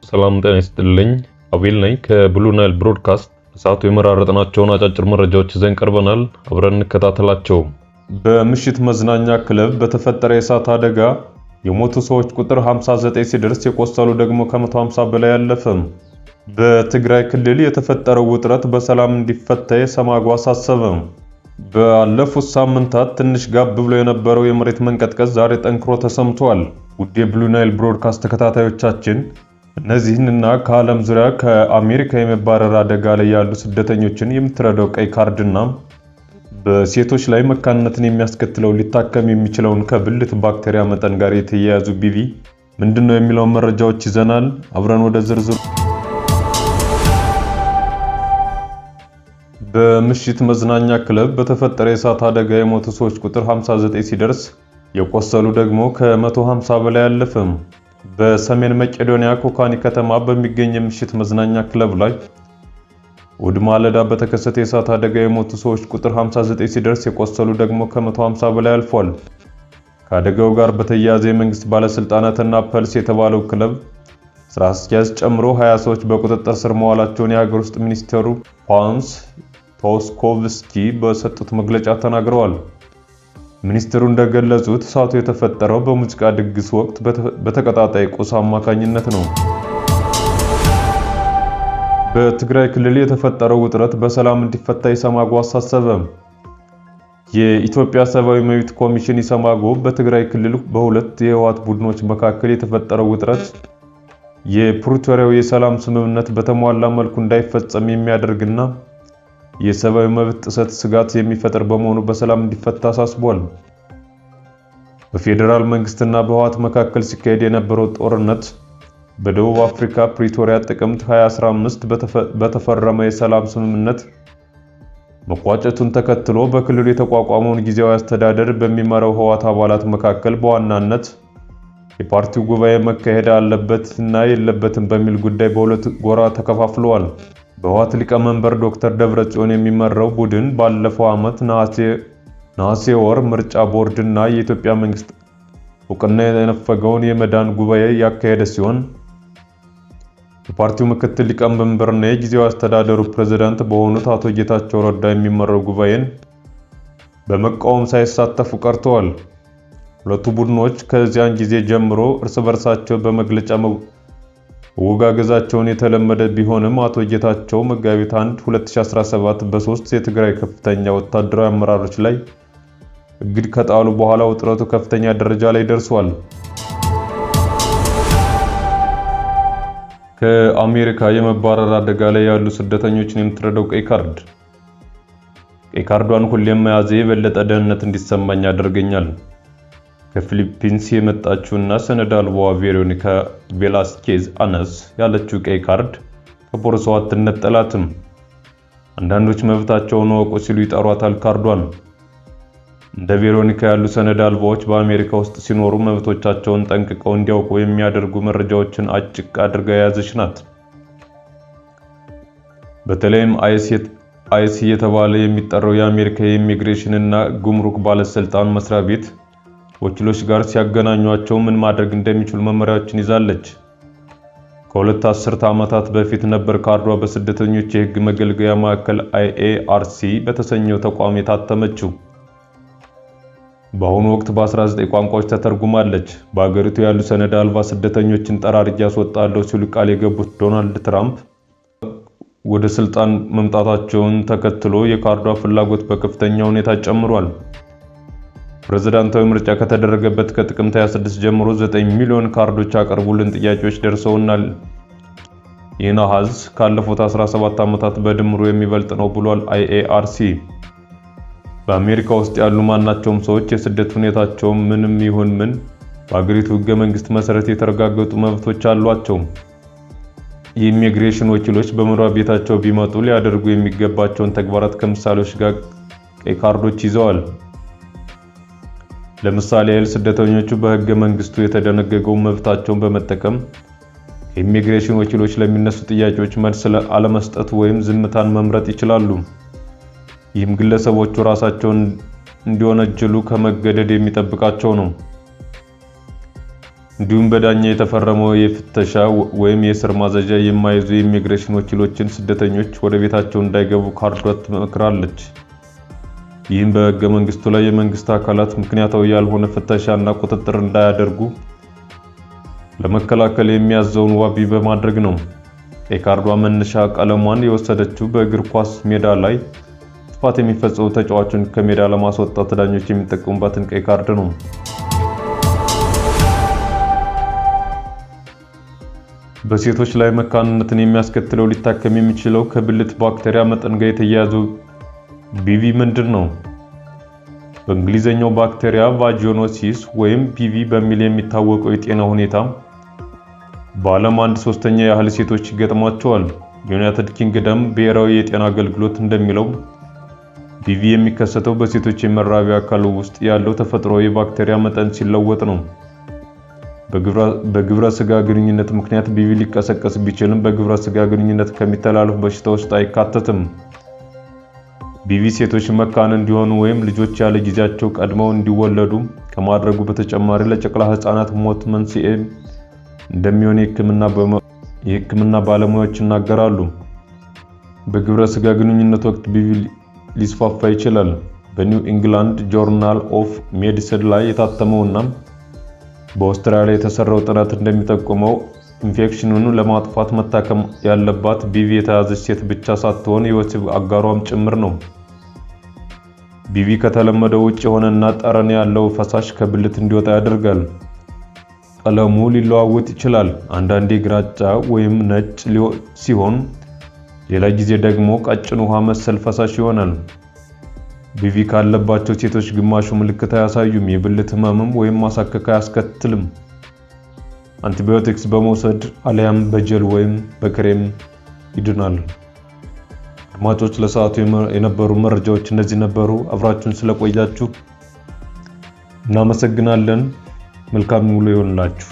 ሰላም ጤና ይስጥልኝ። አቤል ነኝ ከብሉ ናይል ብሮድካስት። በሰዓቱ የመራረጥናቸውን አጫጭር መረጃዎች ይዘን ቀርበናል። አብረን እንከታተላቸው። በምሽት መዝናኛ ክለብ በተፈጠረ የእሳት አደጋ የሞቱ ሰዎች ቁጥር 59 ሲደርስ የቆሰሉ ደግሞ ከ150 በላይ አለፈ። በትግራይ ክልል የተፈጠረው ውጥረት በሰላም እንዲፈታ ሰማጓ አሳሰበ። ባለፉት ሳምንታት ትንሽ ጋብ ብሎ የነበረው የመሬት መንቀጥቀጥ ዛሬ ጠንክሮ ተሰምቷል። ውድ የብሉ ናይል ብሮድካስት ተከታታዮቻችን እነዚህንና ከዓለም ዙሪያ ከአሜሪካ የመባረር አደጋ ላይ ያሉ ስደተኞችን የምትረዳው ቀይ ካርድና በሴቶች ላይ መካንነትን የሚያስከትለው ሊታከም የሚችለውን ከብልት ባክቴሪያ መጠን ጋር የተያያዙ ቢቪ ምንድነው የሚለውን መረጃዎች ይዘናል። አብረን ወደ ዝርዝሩ። በምሽት መዝናኛ ክለብ በተፈጠረ የእሳት አደጋ የሞቱ ሰዎች ቁጥር 59 ሲደርስ የቆሰሉ ደግሞ ከ150 በላይ አለፈ። በሰሜን መቄዶንያ ኮካኒ ከተማ በሚገኝ የምሽት መዝናኛ ክለብ ላይ እሁድ ማለዳ በተከሰተ የእሳት አደጋ የሞቱ ሰዎች ቁጥር 59 ሲደርስ የቆሰሉ ደግሞ ከ150 በላይ አልፏል። ከአደጋው ጋር በተያያዘ የመንግስት ባለስልጣናትና ፐልስ የተባለው ክለብ ስራ አስኪያጅ ጨምሮ 20 ሰዎች በቁጥጥር ስር መዋላቸውን የሀገር ውስጥ ሚኒስትሩ ፓንስ ቶስኮቭስኪ በሰጡት መግለጫ ተናግረዋል። ሚኒስትሩ እንደገለጹት እሳቱ የተፈጠረው በሙዚቃ ድግስ ወቅት በተቀጣጣይ ቁስ አማካኝነት ነው። በትግራይ ክልል የተፈጠረው ውጥረት በሰላም እንዲፈታ ኢሰማጎ አሳሰበ። የኢትዮጵያ ሰብአዊ መብት ኮሚሽን ኢሰማጎ በትግራይ ክልል በሁለት የህወሓት ቡድኖች መካከል የተፈጠረው ውጥረት የፕሪቶሪያው የሰላም ስምምነት በተሟላ መልኩ እንዳይፈጸም የሚያደርግና የሰብአዊ መብት ጥሰት ስጋት የሚፈጥር በመሆኑ በሰላም እንዲፈታ አሳስቧል። በፌዴራል መንግስትና በህወሓት መካከል ሲካሄድ የነበረው ጦርነት በደቡብ አፍሪካ ፕሪቶሪያ ጥቅምት 2015 በተፈረመ የሰላም ስምምነት መቋጨቱን ተከትሎ በክልሉ የተቋቋመውን ጊዜያዊ አስተዳደር በሚመራው ህወሓት አባላት መካከል በዋናነት የፓርቲው ጉባኤ መካሄድ አለበትና የለበትም በሚል ጉዳይ በሁለት ጎራ ተከፋፍለዋል። በህወሓት ሊቀመንበር ዶክተር ደብረጽዮን የሚመራው ቡድን ባለፈው ዓመት ነሐሴ ወር ምርጫ ቦርድና የኢትዮጵያ መንግስት እውቅና የነፈገውን የመዳን ጉባኤ ያካሄደ ሲሆን የፓርቲው ምክትል ሊቀመንበርና የጊዜያዊ አስተዳደሩ ፕሬዝዳንት በሆኑት አቶ ጌታቸው ረዳ የሚመራው ጉባኤን በመቃወም ሳይሳተፉ ቀርተዋል። ሁለቱ ቡድኖች ከዚያን ጊዜ ጀምሮ እርስ በርሳቸው በመግለጫ ወጋገዛቸውን የተለመደ ቢሆንም አቶ ጌታቸው መጋቢት 1 2017 በሶስት የትግራይ ከፍተኛ ወታደራዊ አመራሮች ላይ እግድ ከጣሉ በኋላ ውጥረቱ ከፍተኛ ደረጃ ላይ ደርሷል። ከአሜሪካ የመባረር አደጋ ላይ ያሉ ስደተኞችን የምትረዳው ቀይ ካርዷን ሁሌም መያዜ የበለጠ ደህንነት እንዲሰማኝ ያደርገኛል። ከፊሊፒንስ የመጣችውና ሰነድ አልባዋ ቬሮኒካ ቬላስኬዝ አነስ ያለችው ቀይ ካርድ ከቦርሳዋ አትነጠላትም። አንዳንዶች መብታቸውን ወቁ ሲሉ ይጠሯታል ካርዷን። እንደ ቬሮኒካ ያሉ ሰነድ አልባዎች በአሜሪካ ውስጥ ሲኖሩ መብቶቻቸውን ጠንቅቀው እንዲያውቁ የሚያደርጉ መረጃዎችን አጭቅ አድርጋ የያዘች ናት። በተለይም አይስ እየተባለ የሚጠራው የአሜሪካ የኢሚግሬሽን እና ጉምሩክ ባለስልጣን መስሪያ ቤት ወኪሎች ጋር ሲያገናኟቸው ምን ማድረግ እንደሚችሉ መመሪያዎችን ይዛለች። ከሁለት አስርተ ዓመታት በፊት ነበር ካርዷ በስደተኞች የህግ መገልገያ ማዕከል IARC በተሰኘው ተቋም የታተመችው። በአሁኑ ወቅት በ19 ቋንቋዎች ተተርጉማለች። በአገሪቱ ያሉ ሰነድ አልባ ስደተኞችን ጠራርጌ ያስወጣለሁ ሲሉ ቃል የገቡት ዶናልድ ትራምፕ ወደ ስልጣን መምጣታቸውን ተከትሎ የካርዷ ፍላጎት በከፍተኛ ሁኔታ ጨምሯል። ፕሬዝዳንታዊ ምርጫ ከተደረገበት ከጥቅምት 26 ጀምሮ 9 ሚሊዮን ካርዶች አቀርቡልን ጥያቄዎች ደርሰውናል። ይህን አሃዝ ካለፉት 17 ዓመታት በድምሩ የሚበልጥ ነው ብሏል IARC። በአሜሪካ ውስጥ ያሉ ማናቸውም ሰዎች የስደት ሁኔታቸው ምንም ይሁን ምን በአገሪቱ ህገ መንግስት መሰረት የተረጋገጡ መብቶች አሏቸው። የኢሚግሬሽን ወኪሎች በመኖሪያ ቤታቸው ቢመጡ ሊያደርጉ የሚገባቸውን ተግባራት ከምሳሌዎች ጋር ቀይ ካርዶች ይዘዋል። ለምሳሌ ስደተኞቹ በህገ መንግስቱ የተደነገገው መብታቸውን በመጠቀም ከኢሚግሬሽን ወኪሎች ለሚነሱ ጥያቄዎች መልስ አለመስጠት ወይም ዝምታን መምረጥ ይችላሉ። ይህም ግለሰቦቹ ራሳቸውን እንዲወነጀሉ ከመገደድ የሚጠብቃቸው ነው። እንዲሁም በዳኛ የተፈረመው የፍተሻ ወይም የእስር ማዘዣ የማይዙ የኢሚግሬሽን ወኪሎችን ስደተኞች ወደ ቤታቸው እንዳይገቡ ካርዷ ትመክራለች። ይህም በሕገ መንግስቱ ላይ የመንግስት አካላት ምክንያታዊ ያልሆነ ፍተሻና ቁጥጥር እንዳያደርጉ ለመከላከል የሚያዘውን ዋቢ በማድረግ ነው። ቀይ ካርዷ መነሻ ቀለሟን የወሰደችው በእግር ኳስ ሜዳ ላይ ጥፋት የሚፈጽሙ ተጫዋቾችን ከሜዳ ለማስወጣት ዳኞች የሚጠቀሙባትን ቀይ ካርድ ነው። በሴቶች ላይ መካንነትን የሚያስከትለው ሊታከም የሚችለው ከብልት ባክቴሪያ መጠን ጋር የተያያዘው ቢቪ ምንድን ነው? በእንግሊዘኛው ባክቴሪያ ቫጂኖሲስ ወይም ፒቪ በሚል የሚታወቀው የጤና ሁኔታ በዓለም 1/3 ያህል ሴቶች ይገጥሟቸዋል። ዩናይትድ ኪንግደም ብሔራዊ የጤና አገልግሎት እንደሚለው ፒቪ የሚከሰተው በሴቶች የመራቢያ አካል ውስጥ ያለው ተፈጥሯዊ ባክቴሪያ መጠን ሲለወጥ ነው። በግብረ ስጋ ግንኙነት ምክንያት ፒቪ ሊቀሰቀስ ቢችልም በግብረ ስጋ ግንኙነት ከሚተላለፉ በሽታዎች ውስጥ አይካተትም። ፒቪ ሴቶች መካን እንዲሆኑ ወይም ልጆች ያለ ጊዜያቸው ቀድመው እንዲወለዱ ከማድረጉ በተጨማሪ ለጨቅላ ህፃናት ሞት መንስኤ እንደሚሆን የሕክምና ባለሙያዎች ይናገራሉ። በግብረ ስጋ ግንኙነት ወቅት ፒቪ ሊስፋፋ ይችላል። በኒው ኢንግላንድ ጆርናል ኦፍ ሜዲሲን ላይ የታተመውና በአውስትራሊያ የተሰራው ጥናት እንደሚጠቁመው ኢንፌክሽኑን ለማጥፋት መታከም ያለባት ፒቪ የተያዘች ሴት ብቻ ሳትሆን የወሲብ አጋሯም ጭምር ነው። ፒቪ ከተለመደው ውጭ የሆነና ጠረን ያለው ፈሳሽ ከብልት እንዲወጣ ያደርጋል። ቀለሙ ሊለዋወጥ ይችላል። አንዳንዴ ግራጫ ወይም ነጭ ሲሆን ሌላ ጊዜ ደግሞ ቀጭን ውሃ መሰል ፈሳሽ ይሆናል። ፒቪ ካለባቸው ሴቶች ግማሹ ምልክት አያሳዩም። የብልት ህመምም ወይም ማሳከክ አያስከትልም። አንቲባዮቲክስ በመውሰድ አሊያም በጀል ወይም በክሬም ይድናል። አድማጮች ለሰዓቱ የነበሩ መረጃዎች እነዚህ ነበሩ። አብራችሁን ስለቆያችሁ እናመሰግናለን። መልካም ውሎ ይሁንላችሁ።